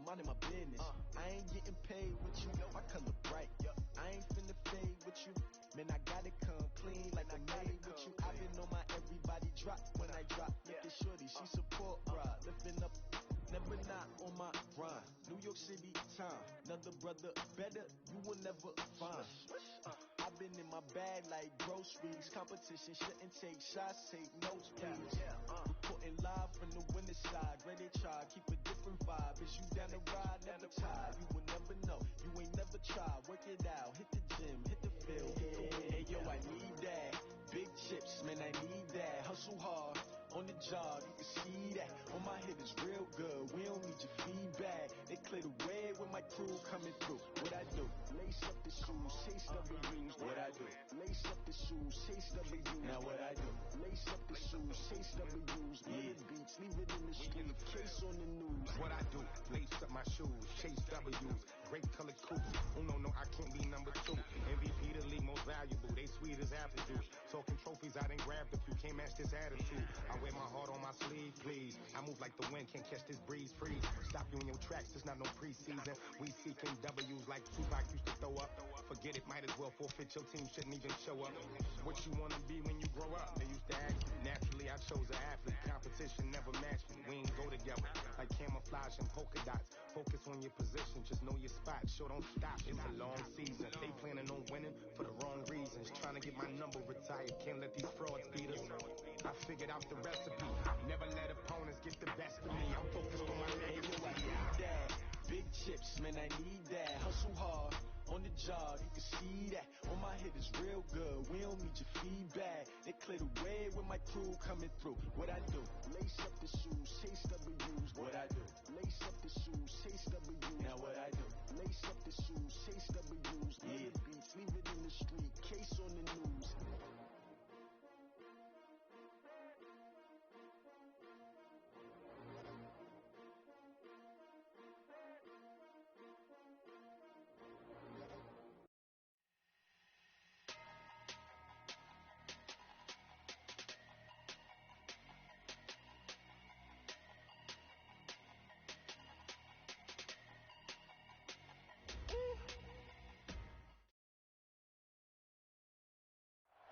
minding my business. I ain't getting paid with you, my color bright. I ain't finna fade with you. Man, I gotta come clean like I made with you. I've been on my everybody drop when I drop. Look at shorty, she support ride. Lifting up, never not on my grind. New York City time, another brother better, you will never find. I've been in my bag like groceries. Competition shouldn't take shots, take notes, please. Reporting live from the winning side. Ready to try, keep a different vibe. Is you down the ride, never tired. You will never know, you ain't never tried. Work it out, hit the gym, hit the field. Hey yo, I need that. Big chips, man, I need that. Hustle hard, on the job, you can see that. On my head is real good, we don't need your feedback. They clear the way when my crew coming through. What I do? Lace up the shoes, chase W's. What I do? Lace up the shoes, chase W's. Now what I do? Lace up the shoes, chase W's. Yeah. Beats, leave it in the street, case on the news. What I do? Lace up my shoes, chase W's. Great color coupe. Oh no, I can't be number 2. MVP the league most valuable. They sweet as apple juice. Talking trophies, I done grabbed a few. Can't match this attitude. I wear my heart on my sleeve, please. I move like the wind, can't catch this breeze. Freeze. Stop you in your tracks, there's not no preseason. We seeking W's like Tupac used to throw up. Forget it, might as well forfeit. Your team shouldn't even show up. What you want to be when you grow up? They used to ask me. Naturally, I chose an athlete. Competition never matched me. We ain't go together like camouflage and polka dots. Focus on your position, just know your spot. Sure, don't stop. It's a long season. They planning on winning for the wrong reasons. Trying to get my number retired. Can't let these frauds beat us. I figured out the recipe. Never let opponents get the best of me. I'm focused on my legacy. I need that. Big chips, man, I need that. Hustle hard, on the job, you can see that. On my head is real good, we don't need your feedback. They clear the way when my crew coming through. What I do? Lace up the shoes, chase W's. What I do? Lace up the shoes, chase W's. Now what I do? Lace up the shoes, chase W's. Yeah. Beats, leave it in the street, case on the news.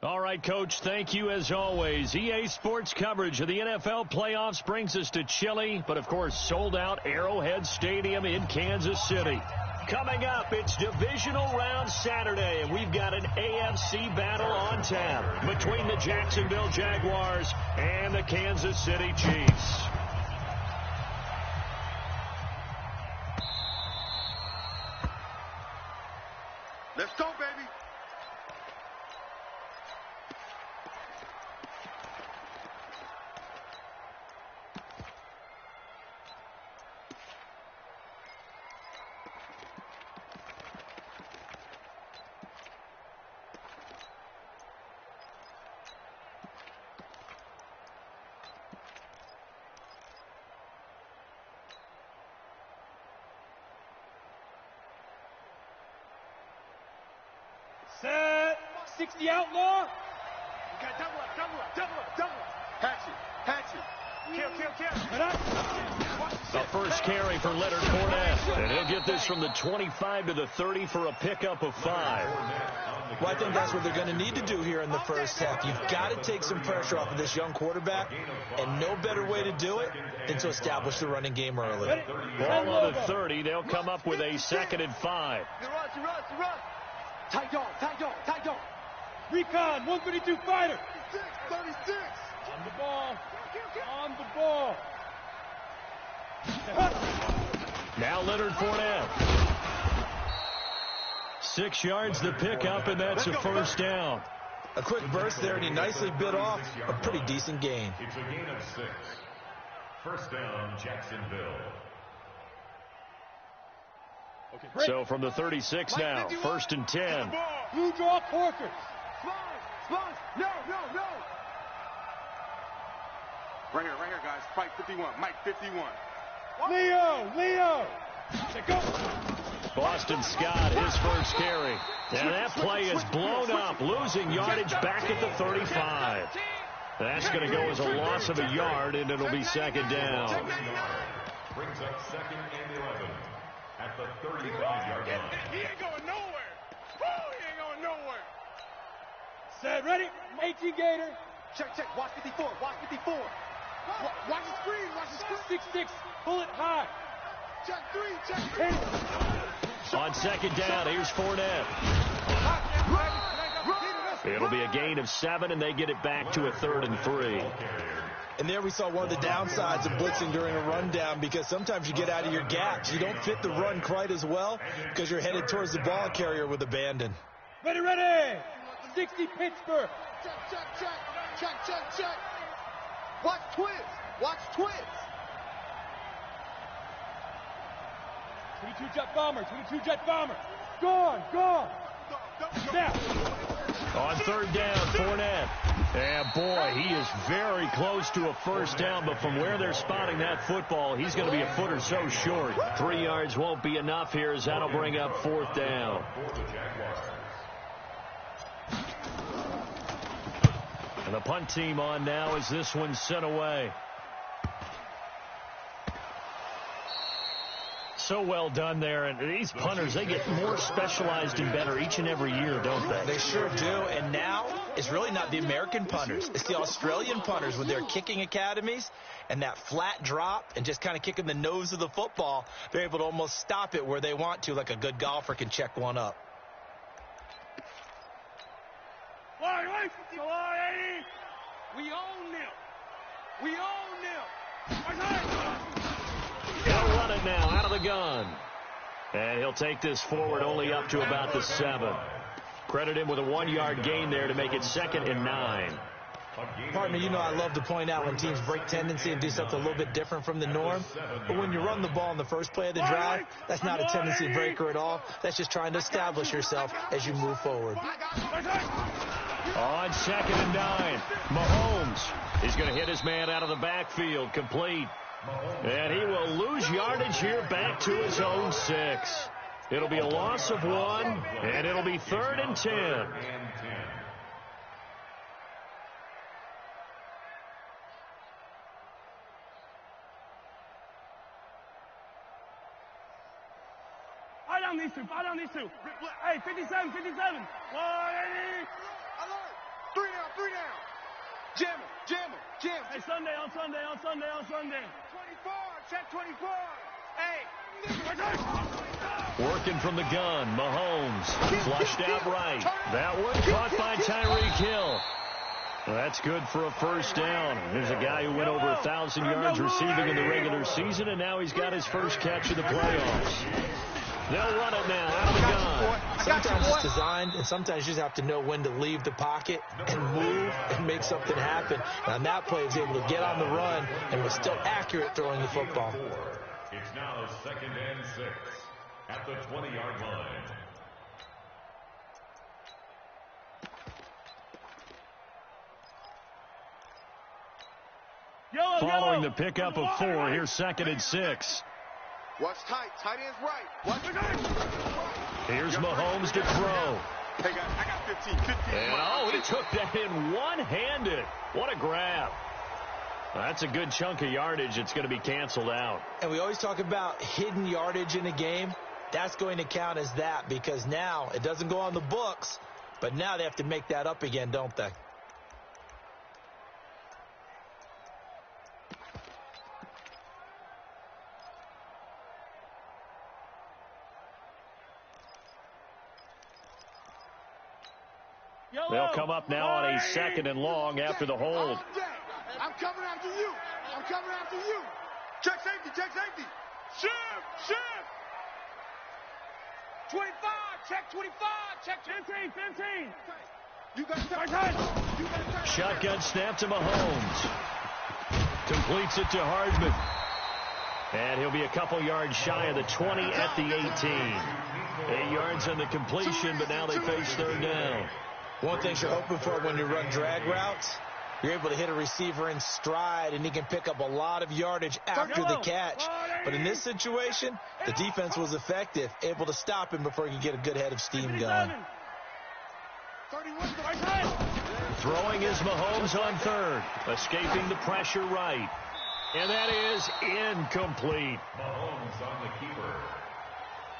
All right, Coach, thank you as always. EA Sports coverage of the NFL playoffs brings us to chilly, but of course sold-out Arrowhead Stadium in Kansas City. Coming up, it's Divisional Round Saturday, and we've got an AFC battle on tap between the Jacksonville Jaguars and the Kansas City Chiefs. Let's go, baby. Set. 60 outlaw. You got double up. Hatchet. Kill. The first carry for Leonard Fournette, and he'll get this from the 25 to the 30 for a pickup of 5. Well, I think that's what they're going to need to do here in the first half. You've got to take some pressure off of this young quarterback, and no better way to do it than to establish the running game early. Ball on the 30, they'll come up with a 2nd and 5. Run. Tight dog. Recon, 132 fighter. 36. On the ball. Now Leonard Fournette. 6 yards the pickup, and that's a first down. A quick burst there, and he nicely bit off a pretty decent gain. It's a gain of 6. First down, Jacksonville. So from the 36 now, 1st and 10. Blue draw Corker. Spline. No. Right here, guys. Fight 51. Mike 51. Leo. Go. Boston Scott, his first carry. And that play is blown up, losing yardage back at the 35. That's going to go as a loss of a yard, and it'll be 2nd down. brings up 2nd and 11 at the 35-yard line. He ain't going nowhere. Woo, he ain't going nowhere. Set, ready? 18 Gator. Check, check. Watch 54. Watch 54. Watch the screen. Watch the screen. 6-6. Pull it high. Check 3. Check 3. On 2nd down, here's Fournette. It'll be a gain of 7, and they get it back to a 3rd and 3. And there we saw one of the downsides of blitzing during a rundown, because sometimes you get out of your gaps. You don't fit the run quite as well because you're headed towards the ball carrier with abandon. Ready, ready. 60 Pittsburgh. Check. Watch twins. Watch twins. 22 jet bomber. 22 jet bomber. Gone. Snap. On 3rd down, Fournette. And boy, he is very close to a first down, but from where they're spotting that football, he's going to be a foot or so short. 3 yards won't be enough here, as that'll bring up 4th down. And the punt team on now as this one's sent away. So well done there, and these punters, they get more specialized and better each and every year, don't they? They sure do, and now it's really not the American punters. It's the Australian punters with their kicking academies and that flat drop and just kind of kicking the nose of the football. They're able to almost stop it where they want to, like a good golfer can check one up. We own them. He'll run it now out of the gun. And he'll take this forward only up to about the 7. Credit him with a 1-yard gain there to make it 2nd and 9. Partner, you know I love to point out when teams break tendency and do something a little bit different from the norm. But when you run the ball in the first play of the drive, that's not a tendency breaker at all. That's just trying to establish yourself as you move forward. On 2nd and 9, Mahomes is going to hit his man out of the backfield, complete. And he will lose yardage here back to his own 6. It'll be a loss of 1, and it'll be 3rd and 10. Fall down these two. Hey, 57. 180. Alert. 3 down. Jam him. Hey, Sunday. 24. Check 24. Hey. Working from the gun, Mahomes flushed out right. That one caught by Tyreek Hill. That's good for a first down. There's a guy who went over 1,000 yards receiving in the regular season, and now he's got his first catch of the playoffs. They'll run it now out of the gun. Sometimes it's designed, and sometimes you just have to know when to leave the pocket and move and make something happen. And on that play, he was able to get on the run and was still accurate throwing the football. It's now 2nd and 6 at the 20-yard line. Following the pickup of 4, here's 2nd and 6. Watch tight. Tight end's right. Watch Here's Mahomes to throw. Hey, guys, I got 15. And he took that in one-handed. What a grab. That's a good chunk of yardage. It's going to be canceled out. And we always talk about hidden yardage in a game. That's going to count as that, because now it doesn't go on the books, but now they have to make that up again, don't they? They'll come up now on a 2nd and long after the hold. I'm coming after you. Check safety. Shift. 25. Check 25. Check 15. You got time. Shotgun snap to Mahomes. Completes it to Hardman. And he'll be a couple yards shy of the 20 at the 18. 8 yards on the completion, but now they face 3rd down. One thing you're hoping for when you run drag routes, you're able to hit a receiver in stride, and he can pick up a lot of yardage after the catch. But in this situation, the defense was effective, able to stop him before he could get a good head of steam going. Throwing is Mahomes on 3rd, escaping the pressure right. And that is incomplete. Mahomes on the keeper.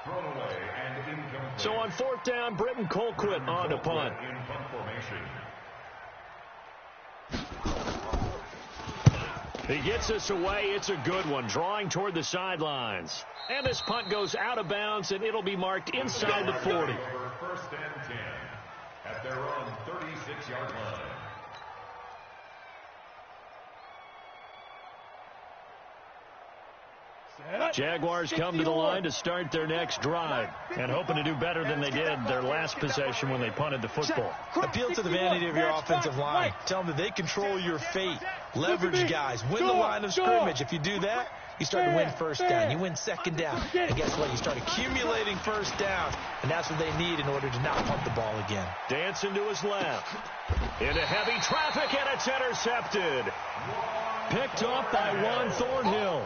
Thrown away and incomplete. So on fourth down, Britton Colquitt on to punt. In punt formation. He gets us away. It's a good one, drawing toward the sidelines. And this punt goes out of bounds, and it'll be marked inside the 40. First and 10 at their own 36-yard line. Jaguars come to the line to start their next drive and hoping to do better than they did their last possession when they punted the football. Appeal to the vanity of your offensive line. Tell them that they control your fate. Leverage guys. Win the line of scrimmage. If you do that, you start to win first down. You win second down. And guess what? You start accumulating first downs, and that's what they need in order to not punt the ball again. Dancing to his left. Into heavy traffic, and it's intercepted. Picked off by Juan Thornhill.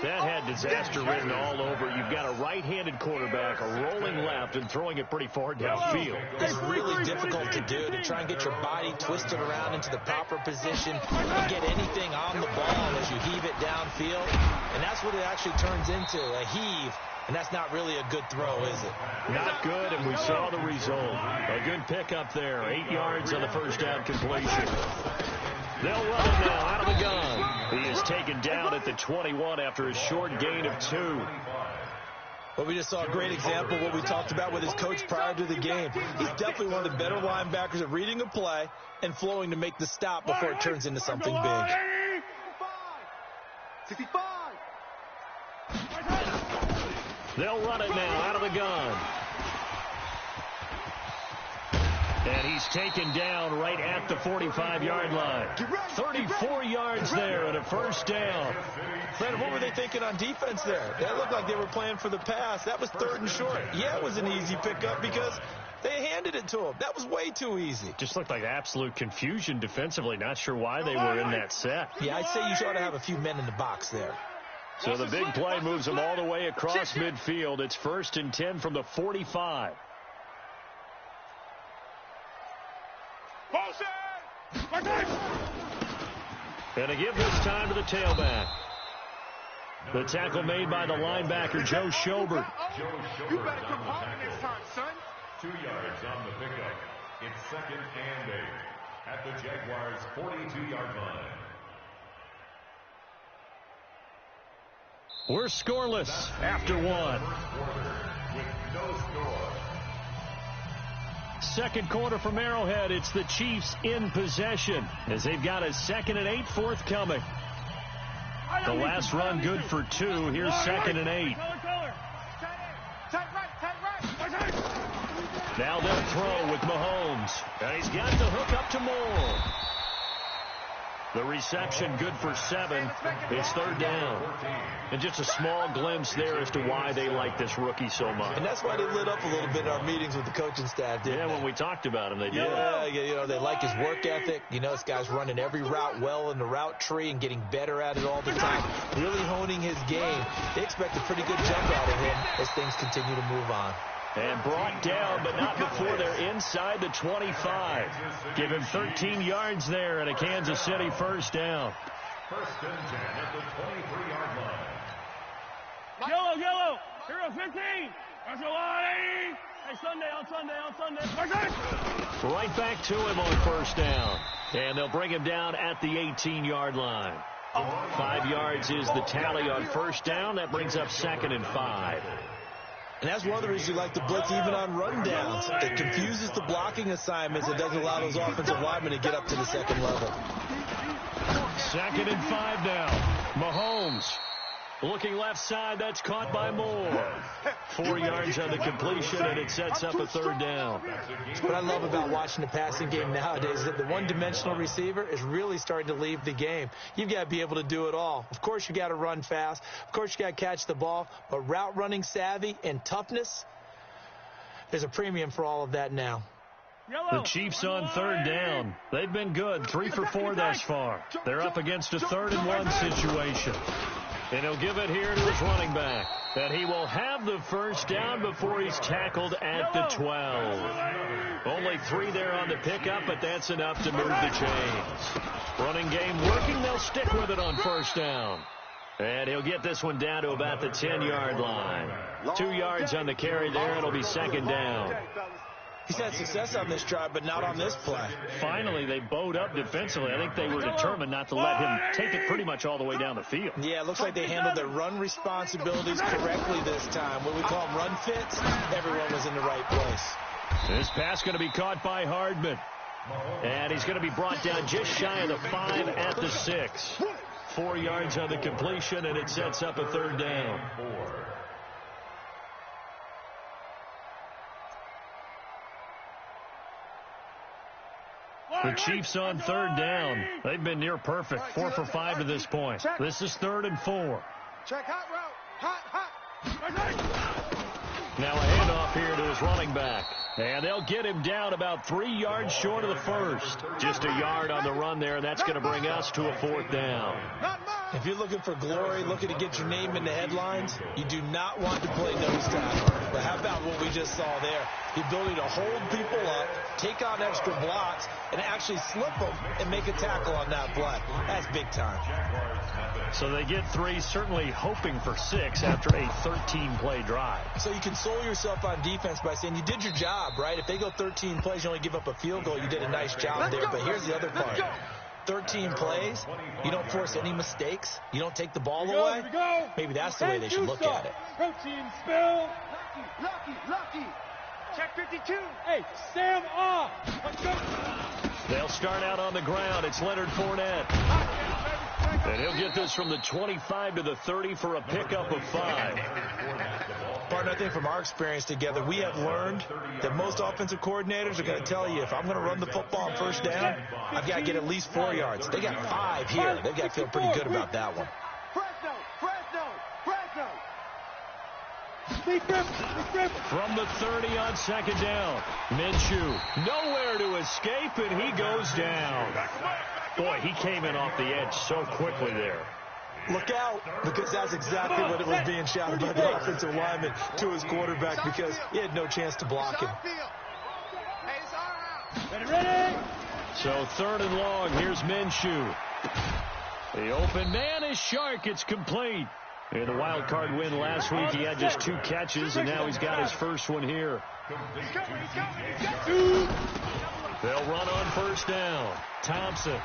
That had disaster written all over. You've got a right-handed quarterback, a rolling left, and throwing it pretty far downfield. It's really difficult to do, to try and get your body twisted around into the proper position and get anything on the ball as you heave it downfield. And that's what it actually turns into, a heave. And that's not really a good throw, is it? Not good, and we saw the result. A good pickup there. 8 yards on the first down completion. They'll run it now out of the gun. He is taken down at the 21 after a short gain of 2. Well, we just saw a great example of what we talked about with his coach prior to the game. He's definitely one of the better linebackers at reading a play and flowing to make the stop before it turns into something big. 65. They'll run it now out of the gun. And he's taken down right at the 45-yard line. 34 yards there and a first down. Fred, what were they thinking on defense there? That looked like they were playing for the pass. That was 3rd and short. Yeah, it was an easy pickup because they handed it to him. That was way too easy. Just looked like absolute confusion defensively. Not sure why they were in that set. Yeah, I'd say you ought to have a few men in the box there. So the big play moves them all the way across midfield. It's 1st and 10 from the 45. And to give this time to the tailback. The tackle made by the linebacker, Joe Schobert. You better come home this time, son. 2 yards on the pickup. It's 2nd and 8 at the Jaguars' 42-yard line. We're scoreless after 1. With no score. Second quarter from Arrowhead. It's the Chiefs in possession as they've got a 2nd and 8 forthcoming. The last run good for 2. Here's 2nd and 8. Now they'll throw with Mahomes. And he's got the hook up to Moore. The reception good for 7. It's 3rd down. And just a small glimpse there as to why they like this rookie so much. And that's why they lit up a little bit in our meetings with the coaching staff, didn't they? When we talked about him, they did. Yeah, you know, they like his work ethic. You know, this guy's running every route well in the route tree and getting better at it all the time. Really honing his game. They expect a pretty good jump out of him as things continue to move on. And brought down, but not before they're inside the 25. Give him 13 yards there and a Kansas City first down. 1st and 10 at the 23-yard line. Yellow. Hero 15. That's a lot. Hey, Sunday. Right back to him on first down. And they'll bring him down at the 18-yard line. 5 yards is the tally on first down. That brings up 2nd and 5. And that's one of the reasons you like to blitz even on rundowns. It confuses the blocking assignments. It doesn't allow those offensive linemen to get up to the second level. 2nd and 5 now. Mahomes looking left side. That's caught by Moore. 4 yards on the completion, and it sets up a 3rd down. What I love about watching the passing game nowadays is that the one-dimensional receiver is really starting to leave the game. You've got to be able to do it all. Of course, you got to run fast. Of course, you got to catch the ball. But route running savvy and toughness, there's a premium for all of that now. The Chiefs on 3rd down. They've been good, 3 for 4 thus far. They're up against a 3rd and 1 situation. And he'll give it here to his running back. And he will have the first down before he's tackled at the 12. Only 3 there on the pickup, but that's enough to move the chains. Running game working. They'll stick with it on first down. And he'll get this one down to about the 10-yard line. 2 yards on the carry there. It'll be second down. He's had success on this drive, but not on this play. Finally, they bowed up defensively. I think they were determined not to let him take it pretty much all the way down the field. Yeah, it looks like they handled their run responsibilities correctly this time. What we call them run fits, everyone was in the right place. This pass going to be caught by Hardman. And he's going to be brought down just shy of the 5 at the 6. 4 yards on the completion, and it sets up a third down. The Chiefs on third down. They've been near perfect. 4 for 5 to this point. This is 3rd and 4. Check hot route. Hot. Now a handoff here to his running back. And they'll get him down about 3 yards short of the first. Just a yard on the run there. That's going to bring us to a 4th down. If you're looking for glory, looking to get your name in the headlines, you do not want to play nose tackle. But how about what we just saw there? The ability to hold people up, take on extra blocks, and actually slip them and make a tackle on that play. That's big time. So they get 3, certainly hoping for 6 after a 13-play drive. So you console yourself on defense by saying you did your job, right? If they go 13 plays, you only give up a field goal, you did a nice job there. But here's the other part. 13 plays, you don't force any mistakes, you don't take the ball away. Maybe that's the way they should look at it. Protein spill. Lucky. Check 52. Hey, Sam off. Let's go. They'll start out on the ground. It's Leonard Fournette. And he'll get this from the 25 to the 30 for a pickup of 5. Partner, I think from our experience together, we have learned that most offensive coordinators are going to tell you, if I'm going to run the football on first down, I've got to get at least 4 yards. They got 5 here. They've got to feel pretty good about that one. From the 30 on second down, Minshew nowhere to escape, and he goes down. Boy, he came in off the edge so quickly there. Look out, because that's exactly what it was being shouted by the offensive lineman to his quarterback, because he had no chance to block him. Ready? So 3rd and long, here's Minshew. The open man is Shark. It's complete. In the wild card win last week, he had just 2 catches, and now he's got his first one here. They'll run on first down. Thompson.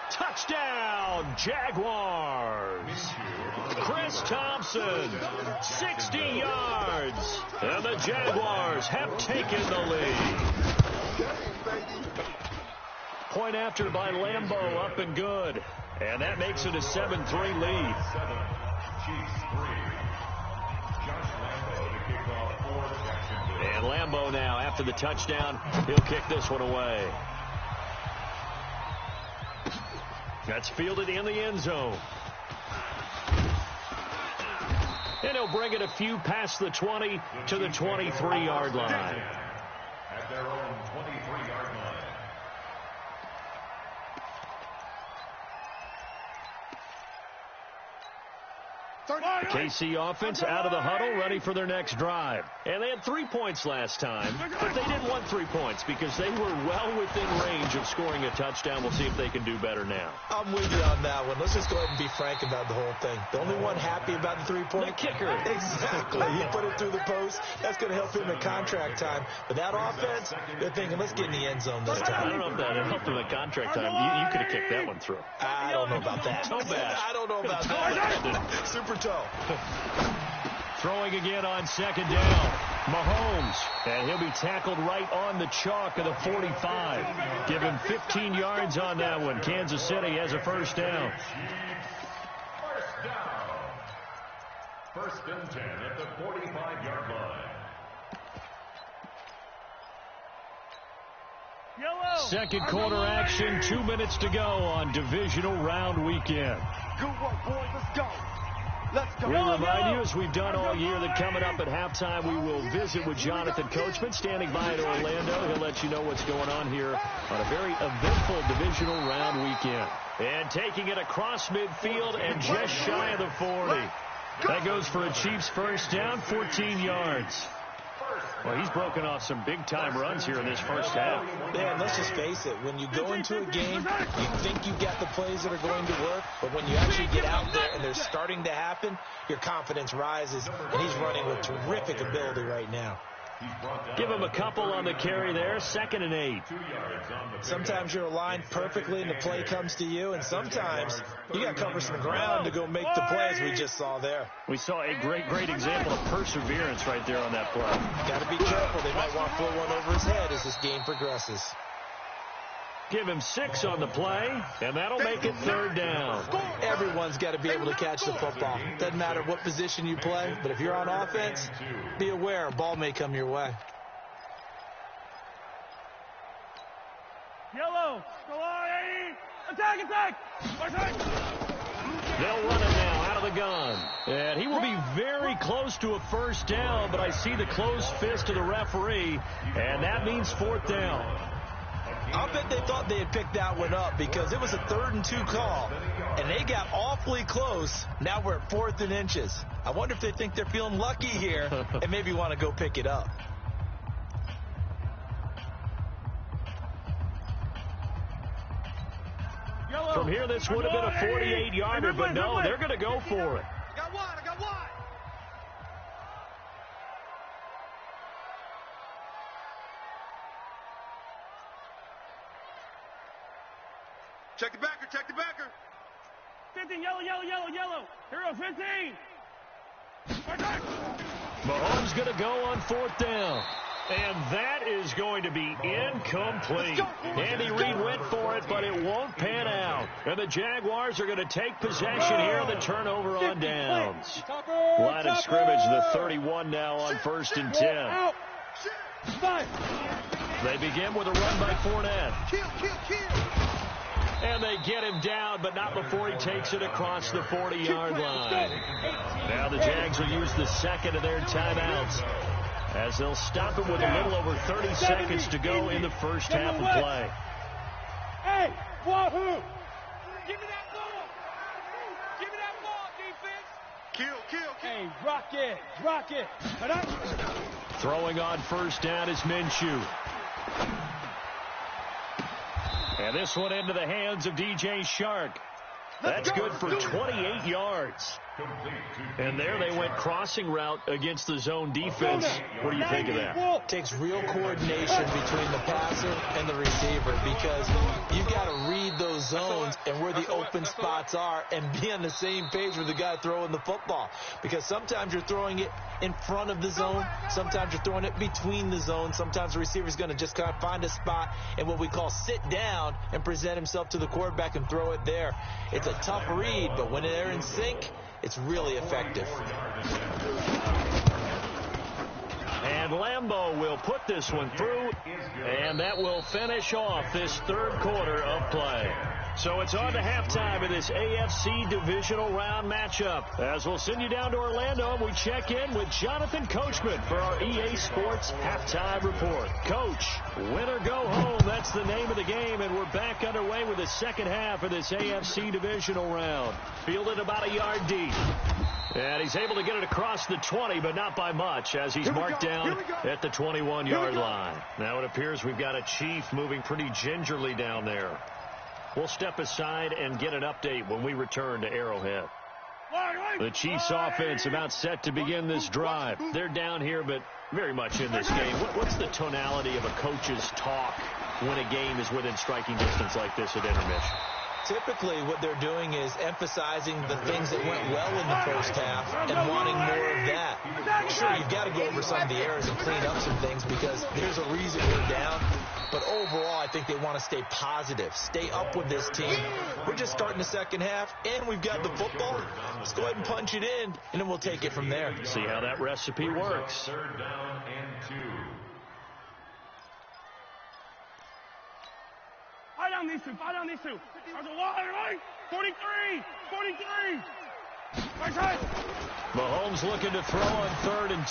Touchdown, Jaguars. Chris Thompson, 60 yards. And the Jaguars have taken the lead. Point after by Lambeau, up and good. And that makes it a 7-3 lead. And Lambeau now, after the touchdown, he'll kick this one away. That's fielded in the end zone. And he'll bring it a few past the 20 to the 23-yard line. At their own 23-yard line. The KC offense out of the huddle, ready for their next drive. And they had 3 points last time, but they didn't want 3 points because they were well within range of scoring a touchdown. We'll see if they can do better now. I'm with you on that one. Let's just go ahead and be frank about the whole thing. The only one happy about the 3-point? The kicker. Exactly. He put it through the post. That's going to help him in contract time. But that offense, they're thinking, let's get in the end zone this time. I don't know if that helped him in contract time. You could have kicked that one through. I don't know about that. Toe bash. I don't know about that. Super toe. Throwing again on second down. Mahomes. And he'll be tackled right on the chalk of the 45. Give him 15 yards on that one. Kansas City has a first down. First and 10 at the 45-yard line. Second quarter action, 2 minutes to go on divisional round weekend. Good work, boys. Let's go. We remind you, as we've done all year, that coming up at halftime, we will visit with Jonathan Coachman, standing by in Orlando. He'll let you know what's going on here on a very eventful divisional round weekend. And taking it across midfield and just shy of the 40. That goes for a Chiefs first down, 14 yards. Well, he's broken off some big-time runs here in this first half. Man, let's just face it. When you go into a game, you think you've got the plays that are going to work, but when you actually get out there and they're starting to happen, your confidence rises, and he's running with terrific ability right now. Give him a couple on the carry there, 2nd and 8. Sometimes you're aligned perfectly and the play comes to you, and sometimes you got to cover some ground to go make the plays we just saw there. We saw a great example of perseverance right there on that play. Got to be careful. They might want to throw one over his head as this game progresses. Give him 6 on the play, and that'll make it 3rd down. Everyone's got to be able to catch the football. Doesn't matter what position you play, but if you're on offense, be aware a ball may come your way. Yellow, go on, 80. Attack! They'll run it now out of the gun. And he will be very close to a first down, but I see the closed fist of the referee, and that means 4th down. I'll bet they thought they had picked that one up because it was a 3rd and 2 call, and they got awfully close. Now we're at 4th and inches. I wonder if they think they're feeling lucky here and maybe want to go pick it up. From here, this would have been a 48-yarder, but no, they're going to go for it. I got one. Check the backer. 15, yellow. Hero, 15. Mahomes going to go on 4th down. And that is going to be incomplete. Andy Reid went for it, but it won't pan out. And the Jaguars are going to take possession here. The turnover on downs. Line of scrimmage, the 31 now on 1st and 10. They begin with a run by Fournette. And they get him down, but not before he takes it across the 40-yard line. Now the Jags will use the 2nd of their timeouts, as they'll stop it with a little over 30 seconds to go in the first half of play. Hey, Wahoo! Give me that ball! Defense! Kill! Hey, rock it! Throwing on first down is Minshew. And this one into the hands of DJ Shark. That's good for 28 yards. And there they went crossing route against the zone defense. What do you think of that? It takes real coordination between the passer and the receiver because you've got to read those zones and where the open spots are and be on the same page with the guy throwing the football. Because sometimes you're throwing it in front of the zone. Sometimes you're throwing it between the zones. Sometimes the receiver's going to just kind of find a spot and what we call sit down and present himself to the quarterback and throw it there. It's a tough read, but when they're in sync, it's really effective. And Lambeau will put this one through, and that will finish off this 3rd quarter of play. So it's on to halftime in this AFC divisional round matchup. As we'll send you down to Orlando, and we check in with Jonathan Coachman for our EA Sports halftime report. Coach, win or go home, that's the name of the game, and we're back underway with the second half of this AFC divisional round. Fielded about a yard deep. And he's able to get it across the 20, but not by much, as he's marked down at the 21-yard line. Now it appears we've got a Chief moving pretty gingerly down there. We'll step aside and get an update when we return to Arrowhead. The Chiefs offense about set to begin this drive. They're down here, but very much in this game. What's the tonality of a coach's talk when a game is within striking distance like this at intermission? Typically, what they're doing is emphasizing the things that went well in the first half and wanting more of that. Sure, you've got to go over some of the errors and clean up some things because there's a reason we're down. But overall, I think they want to stay positive, stay up with this team. We're just starting the second half, and we've got the football. Let's go ahead and punch it in, and then we'll take it from there. See how that recipe works. 3rd down and 2. Fight on these two. There's a wide right. 43. Mahomes looking to throw on 3rd and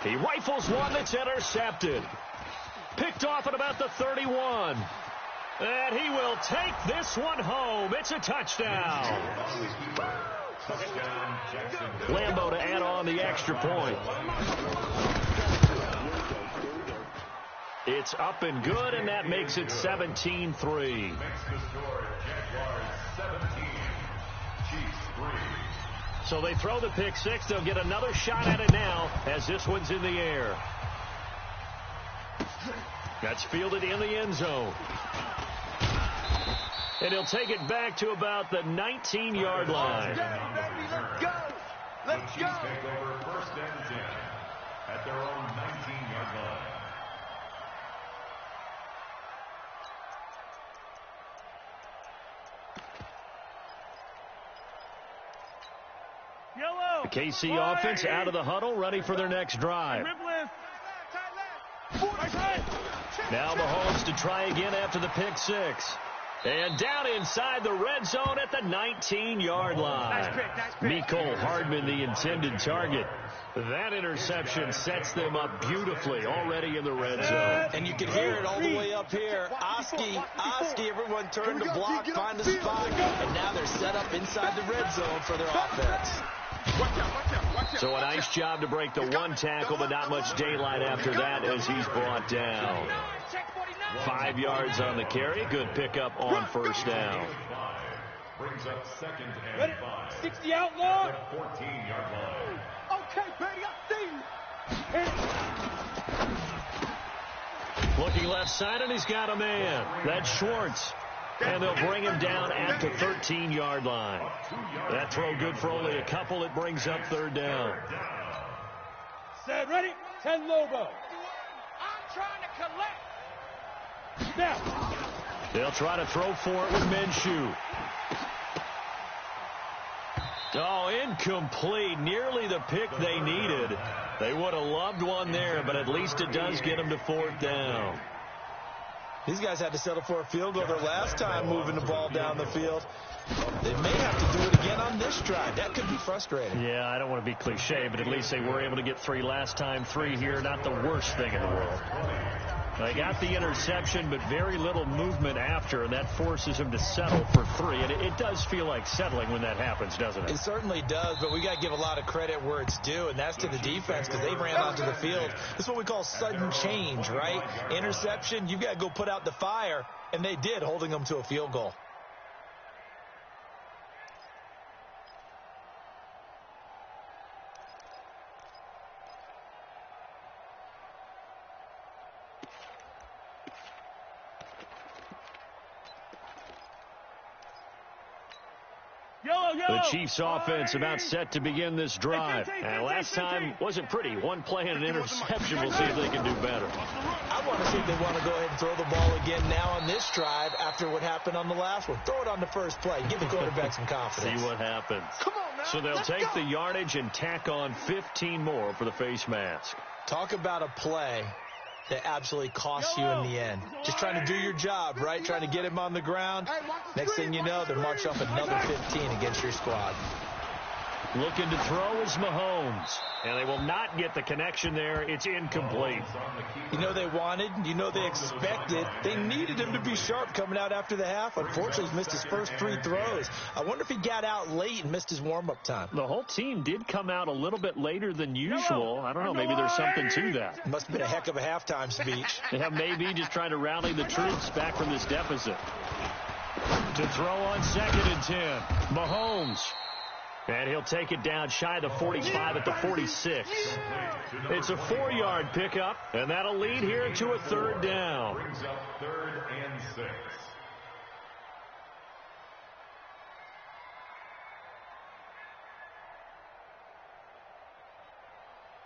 2. He rifles one that's intercepted. Picked off at about the 31. And he will take this one home. It's a touchdown. Lambeau to add on the extra point. It's up and good, and that makes it 17-3. So they throw the pick six. They'll get another shot at it now as this one's in the air. That's fielded in the end zone. And he'll take it back to about the 19-yard line. Let's go. Let's go. Take over 1st and 10 at their own 19-yard line. The KC offense out of the huddle, ready for their next drive. Now Mahomes to try again after the pick six. And down inside the red zone at the 19-yard line. Mecole Hardman, the intended target. That interception sets them up beautifully already in the red zone. And you can hear it all the way up here. Oski, everyone turned to block, find the spot, and now they're set up inside the red zone for their offense. So a nice job to break the one tackle, but not much daylight after that as he's brought down. 5 yards on the carry. Good pickup on 1st down. Brings up 2nd and 5. 60 out long. 14-yard line. Okay, baby, I see you. Looking left side, and he's got a man. That's Schwartz. And they'll bring him down at the 13-yard line. That throw good for only a couple. It brings up 3rd down. Set, ready? 10 Lobo. I'm trying to collect. Now. They'll try to throw for it with Minshew. Oh, incomplete. Nearly the pick they needed. They would have loved one there, but at least it does get them to 4th down. These guys had to settle for a field goal their last time moving the ball down the field. They may have to do it again on this drive. That could be frustrating. Yeah, I don't want to be cliche, but at least they were able to get 3 last time. 3 here, not the worst thing in the world. They got the interception, but very little movement after, and that forces them to settle for 3. And it does feel like settling when that happens, doesn't it? It certainly does, but we got to give a lot of credit where it's due, and that's to the defense because they ran onto the field. This is what we call sudden change, right? Interception, you've got to go put out the fire, and they did, holding them to a field goal. The Chiefs offense about set to begin this drive. And last time wasn't pretty. One play and an interception. We'll see if they can do better. I want to see if they want to go ahead and throw the ball again now on this drive after what happened on the last one. Throw it on the first play. Give the quarterback some confidence. See what happens. Come on now. So they'll take the yardage and tack on 15 more for the face mask. Talk about a play that absolutely costs you in the end. Just trying to do your job, right? Trying to get him on the ground. Next thing you know, they're marching off another 15 against your squad. Looking to throw is Mahomes. And they will not get the connection there. It's incomplete. You know they wanted, you know they expected. They needed him to be sharp coming out after the half. Unfortunately, he's missed his first 3 throws. I wonder if he got out late and missed his warm-up time. The whole team did come out a little bit later than usual. I don't know, maybe there's something to that. Must have been a heck of a halftime speech. Yeah, maybe just trying to rally the troops back from this deficit. To throw on 2nd and 10. Mahomes. And he'll take it down shy of the 45 at the 46. It's a 4-yard pickup, and that'll lead here to a 3rd down. Brings up 3rd and 6.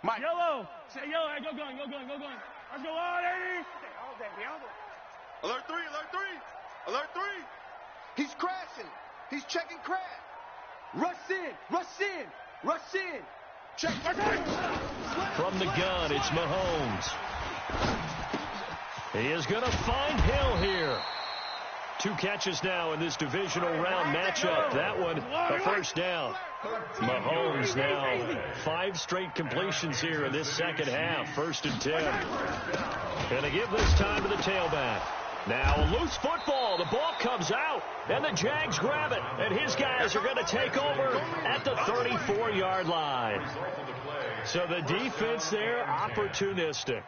Mike. Yellow. Say yellow. Go going. Let's go on, 80. Alert 3, alert 3. Alert 3. He's crashing. He's checking crash. Rush in. Check. From the gun, it's Mahomes. He is going to find Hill here. 2 catches now in this divisional round matchup. That one, a first down. Mahomes now 5 straight completions here in this second half. 1st and 10. Going to give this time to the tailback. Now a loose football. The ball comes out, and the Jags grab it. And his guys are going to take over at the 34-yard line. So the defense there, opportunistic.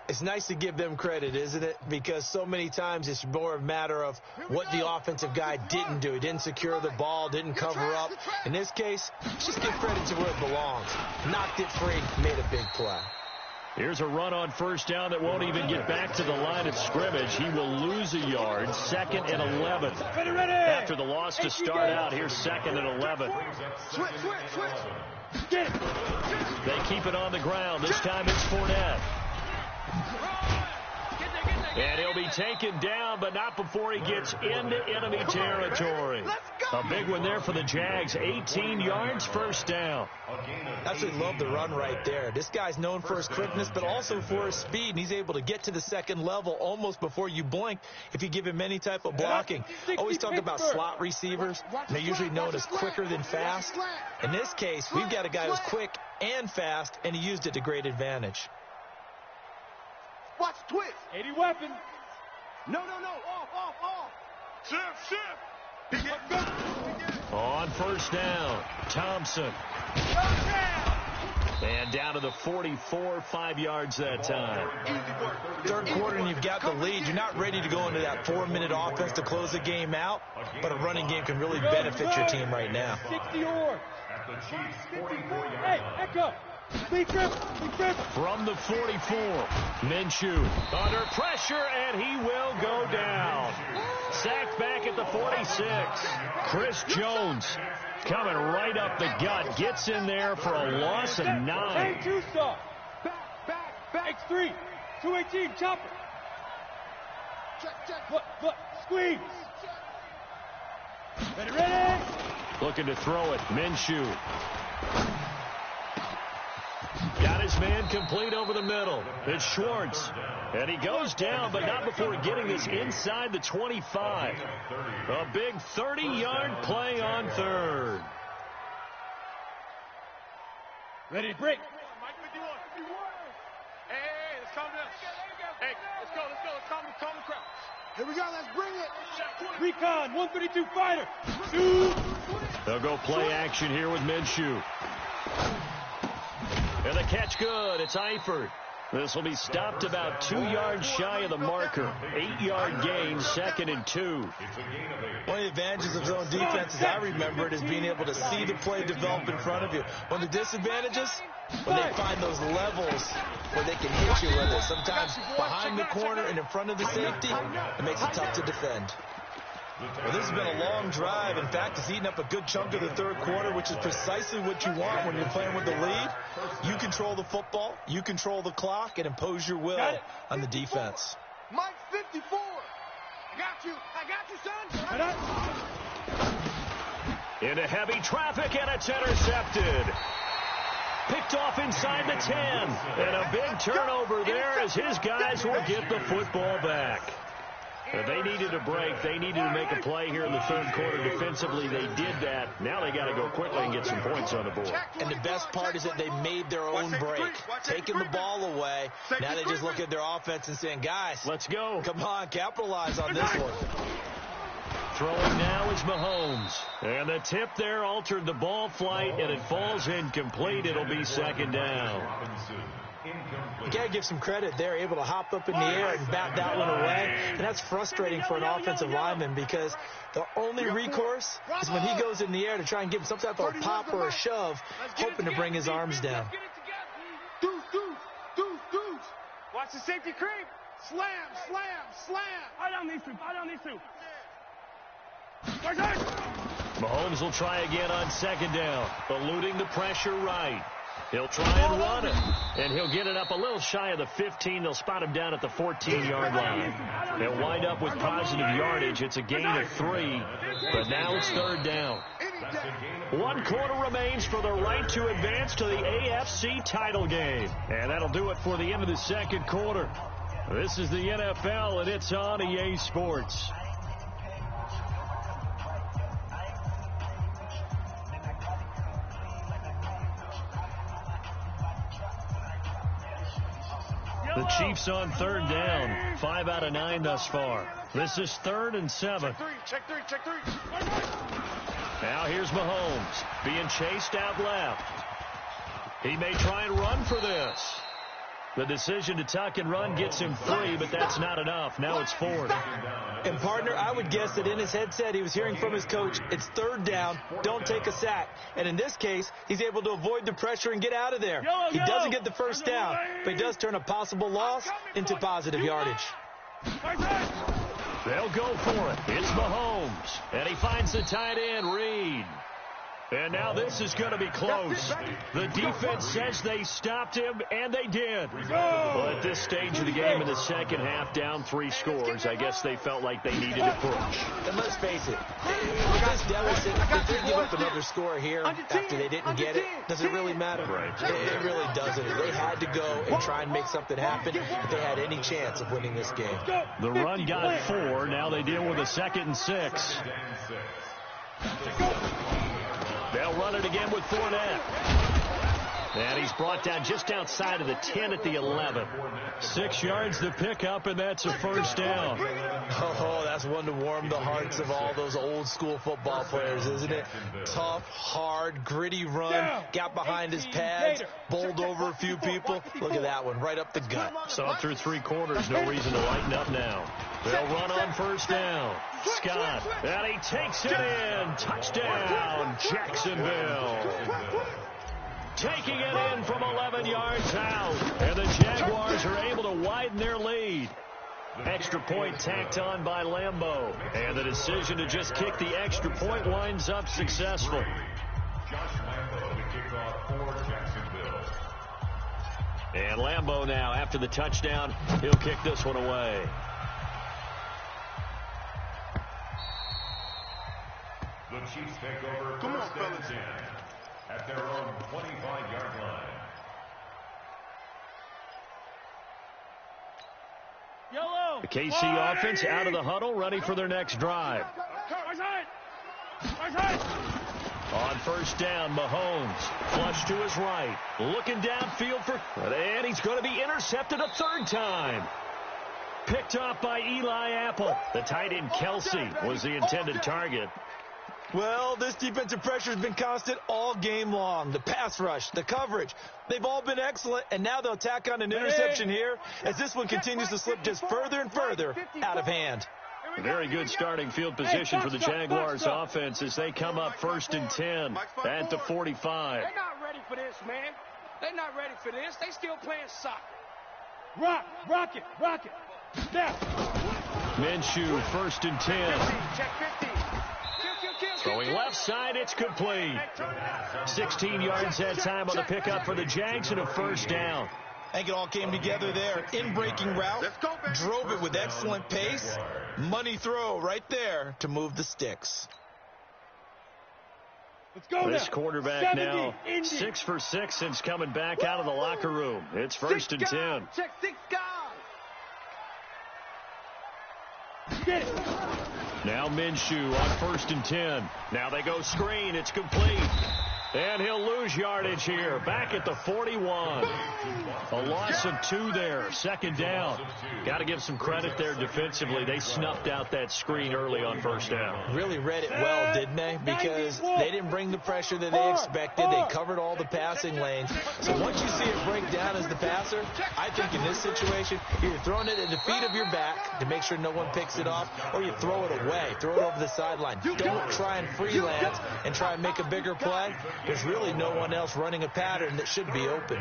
It's nice to give them credit, isn't it? Because so many times it's more a matter of what the offensive guy didn't do. He didn't secure the ball, didn't cover up. In this case, just give credit to where it belongs. Knocked it free, made a big play. Here's a run on first down that won't even get back to the line of scrimmage. He will lose a yard. 2nd and 11. After the loss to start out, here's 2nd and 11. They keep it on the ground. This time it's Fournette. And he'll be taken down, but not before he gets into enemy territory. A big one there for the Jags. 18 yards, first down. Absolutely love the run right there. This guy's known for his quickness, but also for his speed. And he's able to get to the second level almost before you blink if you give him any type of blocking. Always talk about slot receivers. They're usually known as quicker than fast. In this case, we've got a guy who's quick and fast, and he used it to great advantage. Watch twist. 80 weapon. No. Off. Shift. On first down, Thompson. And down to the 44, 5 yards that time. Third quarter and you've got the lead. You're not ready to go into that 4-minute offense to close the game out, but a running game can really benefit your team right now. 60 or. Hey, echo. From the 44, Minshew under pressure, and he will go down. Sacked back at the 46. Chris Jones coming right up the gut. Gets in there for a loss of 9. Hey, two-stop. Back. X3. 218, chopper. Check. Look. Squeeze. Ready. Looking to throw it. Minshew. Got his man complete over the middle. It's Schwartz. And he goes down, but not before getting this inside the 25. A big 30-yard play on third. Ready to break. Hey, let's calm down. Hey, let's go. Let's calm the crowd. Here we go. Let's bring it. Recon, 132 fighter. They'll go play action here with Minshew. And the catch good. It's Eifert. This will be stopped about 2 yards shy of the marker. 8-yard gain, 2nd and 2. One of the advantages of zone defense, as I remember it, is being able to see the play develop in front of you. One of the disadvantages, when they find those levels where they can hit you with it. Sometimes behind the corner and in front of the safety, it makes it tough to defend. Well, this has been a long drive. In fact, it's eaten up a good chunk of the third quarter, which is precisely what you want when you're playing with the lead. You control the football, you control the clock, and impose your will on the defense. Mike 54. I got you, son. Into heavy traffic, and it's intercepted. Picked off inside the 10. And a big turnover there as his guys will get the football back. They needed a break. They needed to make a play here in the third quarter defensively. They did that. Now they got to go quickly and get some points on the board. And the best part is that they made their own break, taking the ball away. Now they just look at their offense and saying, guys, let's go. Come on, capitalize on this one. Throwing now is Mahomes. And the tip there altered the ball flight, and it falls incomplete. It'll be 2nd down. You got to give some credit. They're able to hop up in the air and bat that one away. And that's frustrating for an offensive lineman because the only recourse is when he goes in the air to try and give him some type of pop or a shove, hoping to bring his arms down. Deuce. Watch the safety creep. Slam. I don't need to. Mahomes will try again on 2nd down, eluding the pressure right. He'll try and run it, and he'll get it up a little shy of the 15. They'll spot him down at the 14-yard line. They'll wind up with positive yardage. It's a gain of 3, but now it's 3rd down. 1 quarter remains for the right to advance to the AFC title game. And that'll do it for the end of the 2nd quarter. This is the NFL, and it's on EA Sports. The Chiefs on third down. 5 out of 9 thus far. This is 3rd and 7. Check three. Now here's Mahomes being chased out left. He may try and run for this. The decision to tuck and run gets him 3, but that's not enough. Now it's 4th. And, partner, I would guess that in his headset he was hearing from his coach, it's 3rd down, don't take a sack. And in this case, he's able to avoid the pressure and get out of there. He doesn't get the first down, but he does turn a possible loss into positive yardage. They'll go for it. It's Mahomes. And he finds the tight end, Reed. And now this is going to be close. The defense says they stopped him, and they did. Well, at this stage of the game in the second half, down 3 scores, I guess they felt like they needed to push. And let's face it, with this deficit, if they give up another score here after they didn't get it, does it really matter? Right. It really doesn't. They had to go and try and make something happen if they had any chance of winning this game. The run got 4. Now they deal with a 2nd and 6. They'll run it again with Fournette. And he's brought down just outside of the 10 at the 11. 6 yards to pick up, and that's a first down. Oh, that's one to warm the hearts of all those old school football players, isn't it? Tough, hard, gritty run. Got behind his pads, bowled over a few people. Look at that one, right up the gut. Saw through 3 quarters. No reason to lighten up now. They'll run on first down. Scott, and he takes it in. Touchdown, Jacksonville. Taking it in from 11 yards out. And the Jaguars are able to widen their lead. Extra point tacked on by Lambeau. And the decision to just kick the extra point winds up successful. Josh Lambeau to kick off for Jacksonville. And Lambeau now, after the touchdown, he'll kick this one away. The Chiefs take over first and 10 at their own 25-yard line. The KC offense out of the huddle, ready for their next drive. On first down, Mahomes, flush to his right, looking downfield and he's going to be intercepted a 3rd time. Picked off by Eli Apple. The tight end Kelsey was the intended target. Well, this defensive pressure has been constant all game long. The pass rush, the coverage, they've all been excellent, and now they'll tack on an interception here as this one continues to slip just further and further out of hand. Very good starting field position for the Jaguars offense as they come up 1st and 10 at the 45. They're not ready for this, man. They're not ready for this. They still playing soccer. Rock it. Snap. Minshew, 1st and 10. Check 50. Throwing left side, it's complete. 16 yards that time on the pickup for the Jags and a first down. I think it all came together there. In-breaking route, drove it with excellent pace. Money throw right there to move the sticks. Let's go This now. quarterback now 6 for 6 since coming back out of the locker room. It's 1st and 10. Check 6 guys. Get it. Now Minshew on 1st and 10. Now they go screen. It's complete. And he'll lose yardage here. Back at the 41. A loss of 2 there. 2nd down. Got to give some credit there defensively. They snuffed out that screen early on 1st down. Really read it well, didn't they? Because they didn't bring the pressure that they expected. They covered all the passing lanes. So once you see it break down as the passer, I think in this situation, you're throwing it at the feet of your back to make sure no one picks it off, or you throw it away. Throw it over the sideline. Don't try and freelance and try and make a bigger play. There's really no one else running a pattern that should be open.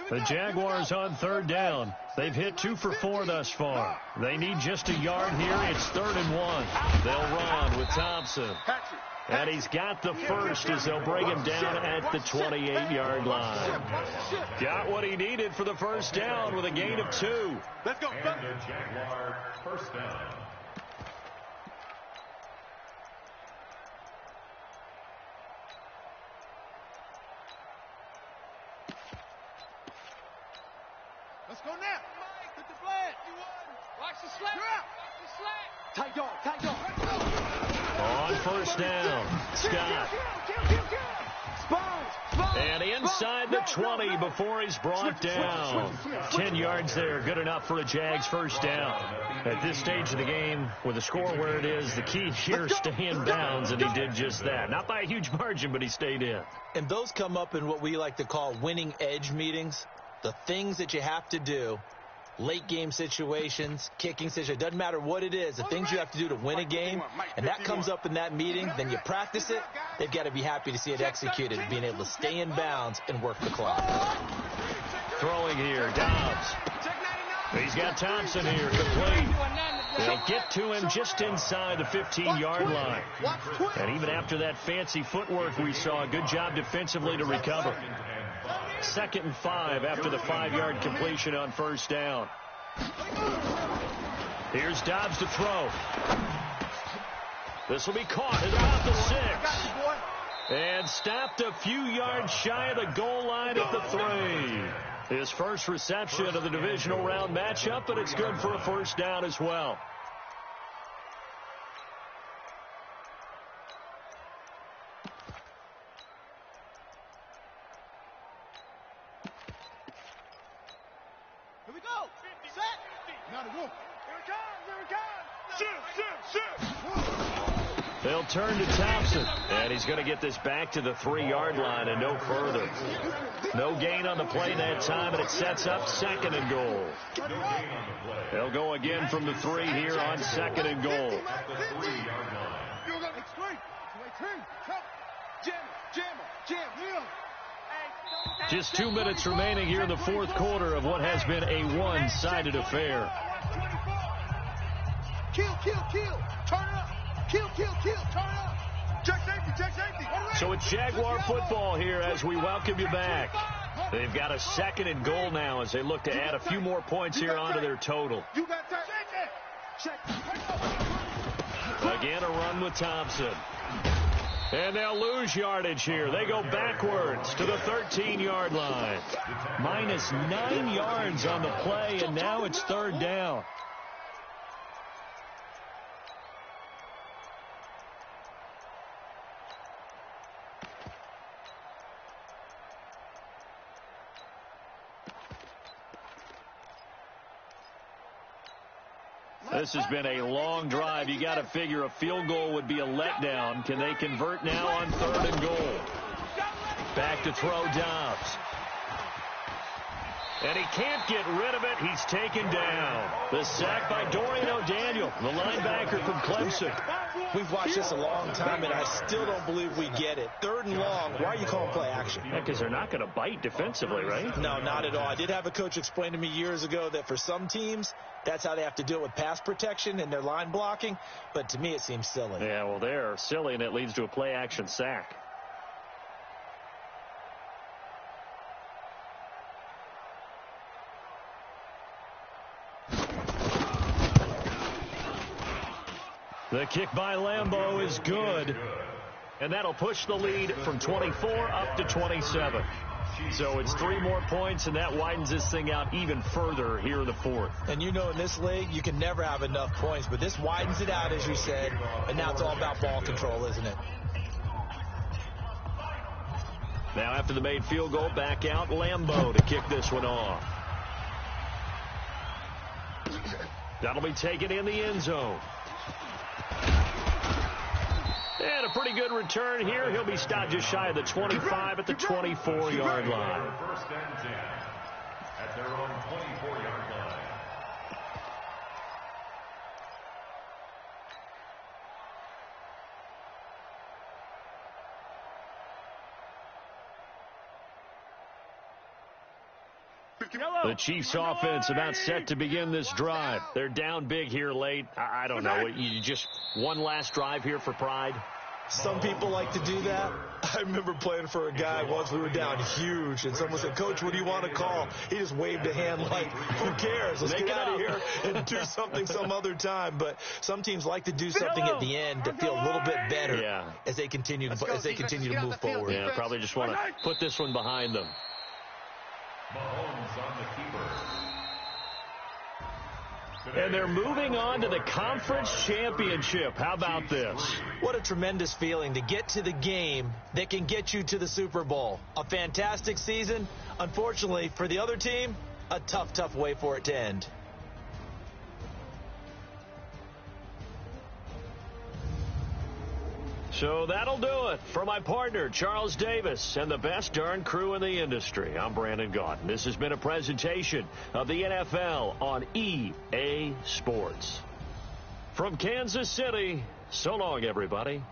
The Jaguars on 3rd down. They've hit 2 for 4 thus far. They need just a yard here. It's 3rd and 1. They'll run with Thompson. And he's got the first as they'll bring him down at the 28-yard line. Got what he needed for the first down with a gain of 2. Let's go. And the Jaguar first down. Let's go now. Get the flag. Watch the slap. Tight dog. On first down, Scott. And inside the 20 before he's brought down. 10 yards there, good enough for a Jags first down. At this stage of the game, with the score where it is, the key here is stay in bounds, and he did just that. Not by a huge margin, but he stayed in. And those come up in what we like to call winning edge meetings. The things that you have to do, late game situations, kicking situations, doesn't matter what it is, the things you have to do to win a game, and that comes up in that meeting, then you practice it, they've got to be happy to see it executed, being able to stay in bounds and work the clock. Throwing here, Dobbs. He's got Thompson here, complete. They'll get to him just inside the 15-yard line. And even after that fancy footwork we saw, good job defensively to recover. 2nd and 5 after the 5-yard completion on first down. Here's Dobbs to throw. This will be caught at about the 6. And stopped a few yards shy of the goal line at the 3. His first reception of the divisional round matchup, but it's good for a first down as well. Here we go. Set. Now the whoop. Here it comes. Shoot. They'll turn to Thompson, and he's going to get this back to the 3-yard line and no further. No gain on the play that time, and it sets up 2nd and goal. They'll go again from the 3 here on 2nd and goal. Just 2 minutes remaining here in the 4th quarter of what has been a one-sided affair. Kill. Turn it up. Kill. Turn it up. Check safety. So it's Jaguar football here as we welcome you back. They've got a 2nd and goal now as they look to add a few more points here onto their total. You got that. Check. Again, a run with Thompson. And they'll lose yardage here. They go backwards to the 13-yard line. Minus 9 yards on the play, and now it's 3rd down. This has been a long drive. You got to figure a field goal would be a letdown. Can they convert now on 3rd and goal? Back to throw Dobbs. And he can't get rid of it. He's taken down. The sack by Dorian O'Daniel, the linebacker from Clemson. We've watched this a long time, and I still don't believe we get it. 3rd and long, why are you calling play action? Yeah, because they're not going to bite defensively, right? No, not at all. I did have a coach explain to me years ago that for some teams, that's how they have to deal with pass protection and their line blocking. But to me, it seems silly. Yeah, well, they're silly, and it leads to a play action sack. The kick by Lambeau is good. And that'll push the lead from 24 up to 27. So it's 3 more points, and that widens this thing out even further here in the 4th. And you know, in this league, you can never have enough points, but this widens it out, as you said, and now it's all about ball control, isn't it? Now after the made field goal, back out Lambeau to kick this one off. That'll be taken in the end zone. And a pretty good return here. He'll be stopped just shy of the 25 at the 24-yard line. First and 10 at their own 24-yard line. The Chiefs offense about set to begin this drive. They're down big here late. I don't know. You just one last drive here for pride? Some people like to do that. I remember playing for a guy once. We were down huge, and someone said, "Coach, what do you want to call?" He just waved a hand like, "Who cares? Let's get out of here and do something some other time." But some teams like to do something at the end to feel a little bit better as they continue to move forward. Yeah, probably just want to put this one behind them. Mahomes on the keeper. And they're moving on to the conference championship. How about this? What a tremendous feeling to get to the game that can get you to the Super Bowl. A fantastic season. Unfortunately, for the other team, a tough way for it to end. So that'll do it. For my partner, Charles Davis, and the best darn crew in the industry, I'm Brandon Gaudin. This has been a presentation of the NFL on EA Sports. From Kansas City, so long, everybody.